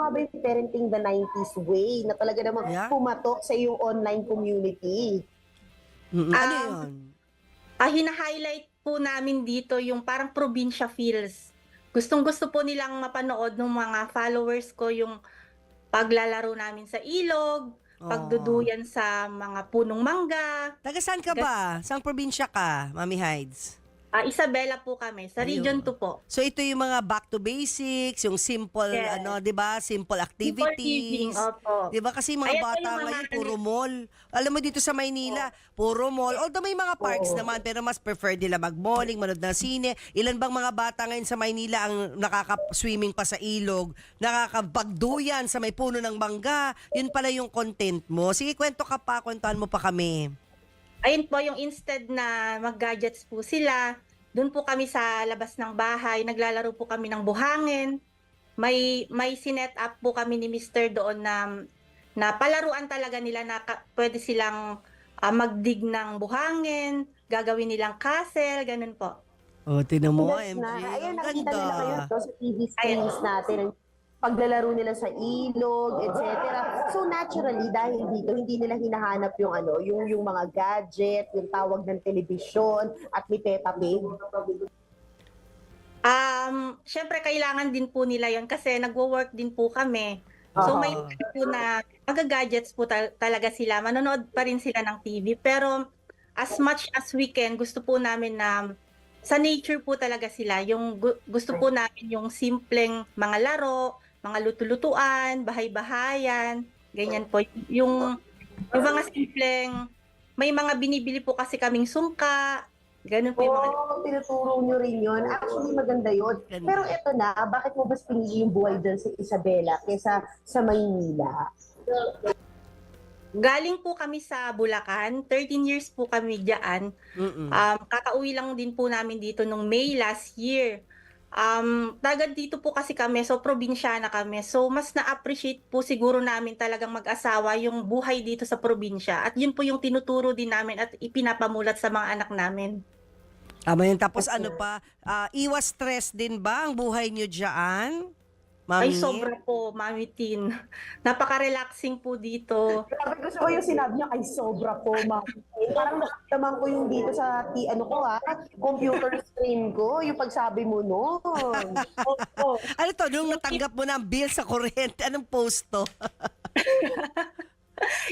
nga ba yung parenting the 90s way na talaga namang Yeah. pumatok sa iyong online community? Ano Um, yun? hina-highlight po namin dito yung parang probinsya feels. Gustong-gusto po nilang mapanood ng mga followers ko yung paglalaro namin sa ilog, Oh. pagduduyan sa mga punong mangga. Taga saan ka ba? Saang probinsya ka, Mami Hides? Isabela po kami, sa Region Ayun. 2 po. So ito yung mga back to basics, yung simple Yes. ano, 'di ba? Simple Simple living, activities. opo. 'Di ba kasi mga Ayan po bata yung mga ngayon puro mall. Alam mo dito sa Maynila, puro mall. Although may mga parks Oo. naman pero mas prefer nila mag-malling, manood ng sine. Ilan bang mga bata ngayon sa Maynila ang nakaka-swimming pa sa ilog, nakakapagduyan sa may puno ng mangga? Yun pala yung content mo. Sige, kwentuhan mo pa kami. Ayun po, yung instead na mag-gadgets po sila, doon po kami sa labas ng bahay, naglalaro po kami ng buhangin. May sinet up po kami ni Mister doon na palaruan talaga nila na pwede silang magdig ng buhangin, gagawin nilang castle, ganun po. Oh, tinan mo, That's MG. na, ayun, Ang nakita ganda. nila kayo to, sa TV screens natin, ang paglalaro nila sa ilog, etc. So naturally, dahil dito, hindi nila hinahanap yung ano, yung mga gadget, yung tawag ng telebisyon, at ni Peppa Pig. Syempre kailangan din po nila yon kasi nagwo-work din po kami. So may Oo. time po na gadgets po talaga sila. Manonood pa rin sila ng TV. Pero as much as we can, gusto po namin na sa nature po talaga sila. Yung gusto po namin yung simpleng mga laro, mga luto-lutuan, bahay-bahayan, ganyan po. Yung mga simpleng, may mga binibili po kasi kaming sungka, ganun po yung mga. Oo, tinuturo nyo rin yun. Actually, maganda yun. Ganda. Pero eto na, bakit mo ba pinili yung buhay dyan sa Isabela kesa sa Maynila? Galing po kami sa Bulacan, 13 years po kami diyan. Mm-mm. Kakauwi lang din po namin dito nung May last year. Taga dito po kasi kami, so probinsyana kami. So mas na-appreciate po siguro namin talagang mag-asawa yung buhay dito sa probinsya. At yun po yung tinuturo din namin at ipinapamulat sa mga anak namin. Tama yun. Tapos ano pa, iwas stress din ba ang buhay nyo dyan? Mami? Ay sobra po, Mami Tin. Napaka-relaxing po dito. Grabe, gusto ko yung sinabi niya, ay sobra po, ma'am. Parang nakamdaman ko yung dito sa computer screen ko, yung pagsabi mo noon. Opo. Ano to, nung natanggap mo na ang bill sa kuryente, anong post to?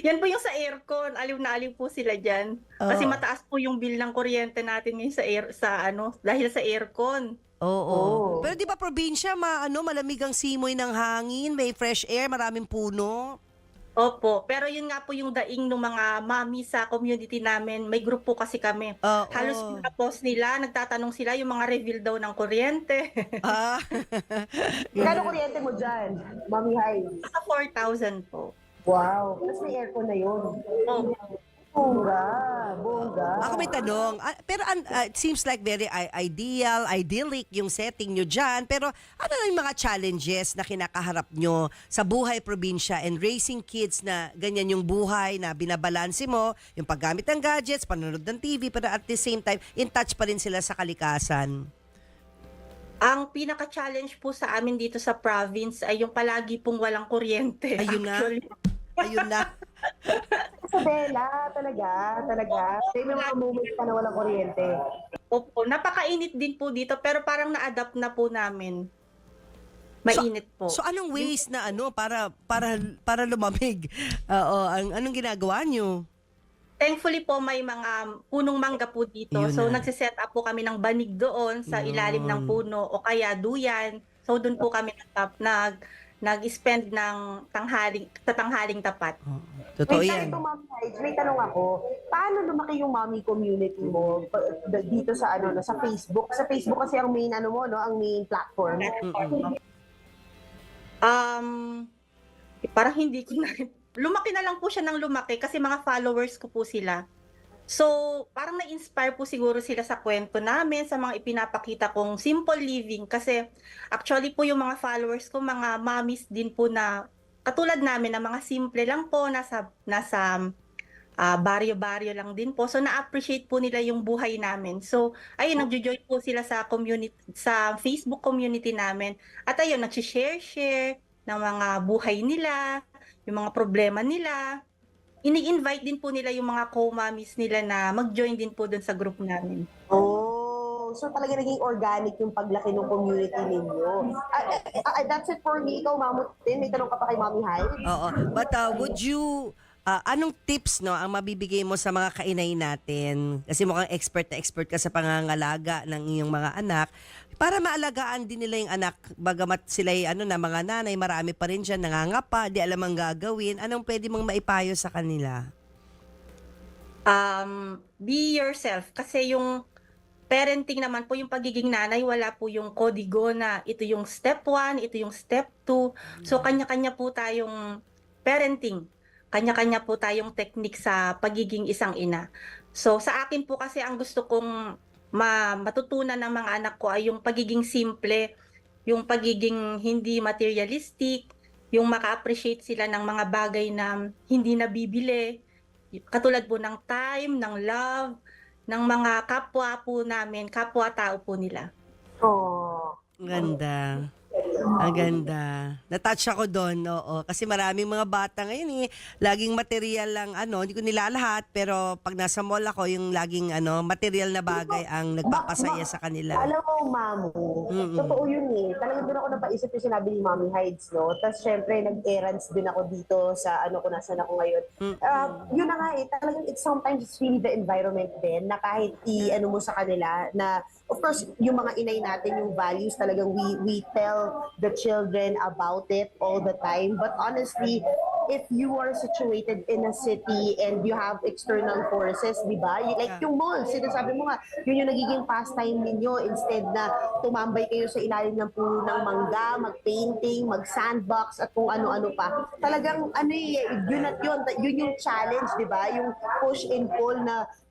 Yan po yung sa aircon, aliw na aliw po sila diyan. Kasi Oo. mataas po yung bill ng kuryente natin ngayon dahil sa aircon. Oo. Oh. Pero di ba probinsya, malamig ang simoy ng hangin, may fresh air, maraming puno. Opo, pero yun nga po yung daing ng mga mami sa community namin. May grupo kasi kami. Oo. Halos mga post nila, nagtatanong sila yung mga reveal daw ng kuryente. Ah. Kano kuryente mo dyan, Mami Hi? Naka 4,000 po. Wow, tapos may aircon na yun. Oh, Bongga, bongga. Ako may tanong, pero it seems like very idyllic yung setting nyo dyan. Pero ano na yung mga challenges na kinakaharap nyo sa buhay probinsya and raising kids na ganyan yung buhay na binabalanse mo, yung paggamit ng gadgets, panonood ng TV, pero at the same time, in touch pa rin sila sa kalikasan? ang pinaka-challenge po sa amin dito sa province ay yung palagi pong walang kuryente. Ayun na. Actually. Ayun na. Isabela, talaga. May mga moments pa na walang kuryente. Opo, napakainit din po dito pero parang na-adapt na po namin. Mainit po. So anong ways na para lumamig? Oo, anong ginagawa nyo? Thankfully po may mga punong mangga po dito. Yun So na. nagsiset up po kami ng banig doon sa ilalim ng puno o kaya duyan. So doon po kami nag-spend ng tanghaling tapat. Totoo Wait, yan. ito, Mami Hi, may tanong ako. Paano lumaki yung mommy community mo dito sa sa Facebook? Sa Facebook kasi ang main ang main platform. Parang hindi ko na lumaki na lang po siya ng lumaki kasi mga followers ko po sila. So, parang na-inspire po siguro sila sa kwento namin, sa mga ipinapakita kong simple living. Kasi actually po yung mga followers ko, mga mommies din po na katulad namin na mga simple lang po, nasa baryo-baryo lang din po. So, na-appreciate po nila yung buhay namin. So, ayun, nagjo-join po sila sa community, sa Facebook community namin. At ayun, nag-share, ng mga buhay nila, yung mga problema nila. Ini-invite din po nila yung mga co-mommies nila na mag-join din po dun sa group namin. Oh, so talaga naging organic yung paglaki ng community ninyo. That's it for me. Ikaw, Mamutin, may tanong ka pa kay Mommy Hyde? Oo. But would you, anong tips no ang mabibigay mo sa mga kainay natin? Kasi mukhang expert na expert ka sa pangangalaga ng iyong mga anak. Para maalagaan din nila yung anak, bagamat sila na mga nanay, marami pa rin dyan, nangangapa, di alam ang gagawin. Anong pwede mong maipayo sa kanila? Be yourself. Kasi yung parenting naman po, yung pagiging nanay, wala po yung kodigo na ito yung step 1, ito yung step 2. So, kanya-kanya po tayong parenting. Kanya-kanya po tayong technique sa pagiging isang ina. So, sa akin po kasi ang gusto kong matutunan ng mga anak ko ay yung pagiging simple, yung pagiging hindi materialistic, yung maka-appreciate sila ng mga bagay na hindi nabibili, katulad po ng time, ng love, ng mga kapwa po namin, kapwa-tao po nila. Oh. Ganda. Ang ganda. Na-touch ako doon, oo. Kasi maraming mga bata ngayon laging material lang, hindi ko nilalahat, pero pag nasa mall ako, yung laging material na bagay ang nagpapasaya sa kanila. Alam mo, Mamu, totoo yun Talagang doon ako napaisip yung sinabi ni Mommy Hides, no? Tapos syempre, nag-errands din ako dito sa kung nasan ako ngayon. Yun na nga talagang sometimes it's really the environment din na kahit mo sa kanila na, of course, yung mga inay natin, yung values talagang we tell the children about it all the time. But honestly, if you are situated in a city and you have external forces, di ba? Like yung mall, sinasabi mo nga, yun yung nagiging pastime ninyo instead na tumambay kayo sa ilalim ng puno ng mangga, mag-painting, mag-sandbox, at kung ano-ano pa. Talagang, yun at yun. Yun yung challenge, di ba? Yung push and pull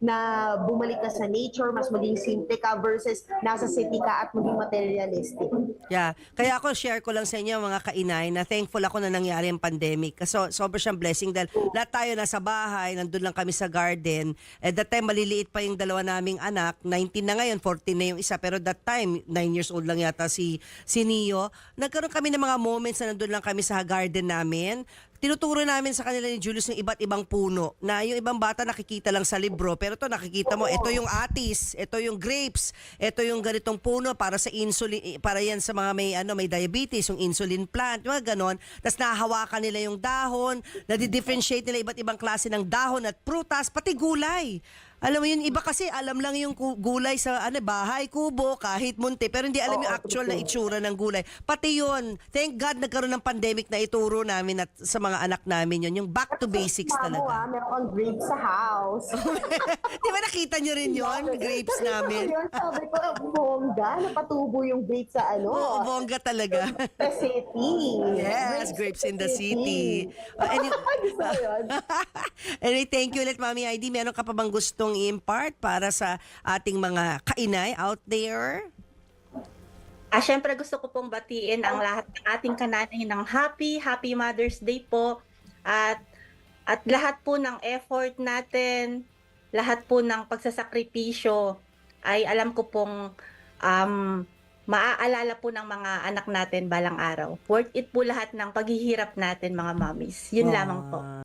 na bumalik ka sa nature, mas maging simple ka versus nasa city ka at maging materialistic. Yeah. Kaya ako, share ko lang sa inyo mga kainay na thankful ako na nangyari ang pandemic. Kasi sobrang siyang blessing dahil lahat tayo nasa bahay, nandun lang kami sa garden. At that time, maliliit pa yung dalawa naming anak. 19 na ngayon, 14 na yung isa. Pero that time, 9 years old lang yata si Neo. Nagkaroon kami ng mga moments na nandun lang kami sa garden namin. Tinuturo namin sa kanila ni Julius yung iba't ibang puno na yung ibang bata nakikita lang sa libro, pero to nakikita mo, ito yung atis, ito yung grapes, ito yung ganitong puno para sa insulin, para yan sa mga may diabetes, yung insulin plant, yung mga ganon. Tapos nahahawakan nila yung dahon, nadi-differentiate nila iba't ibang klase ng dahon at prutas, pati gulay. Alam mo yun, iba kasi alam lang yung gulay sa bahay, kubo, kahit munti, pero hindi alam yung actual na itsura ng gulay. Pati yun, thank God nagkaroon ng pandemic na ituro namin at sa mga anak namin yun, yung back to basics talaga. Meron kang grapes sa house. Di ba nakita nyo rin yun, grapes namin? Sabi ko, bongga, napatubo yung grapes sa Oo, bongga talaga. the city. Yes, grapes in the city. Gusto ko yun. Anyway, thank you ulit, Mami Heidi. Meron ka pa bang gustong i-impart para sa ating mga kainay out there? Syempre gusto ko pong batiin ang lahat ng ating kananay ng Happy Mother's Day po. At lahat po ng effort natin, lahat po ng pagsasakripisyo ay alam ko pong maaalala po ng mga anak natin balang araw. Worth it po lahat ng paghihirap natin, mga mommies. Yun lamang po.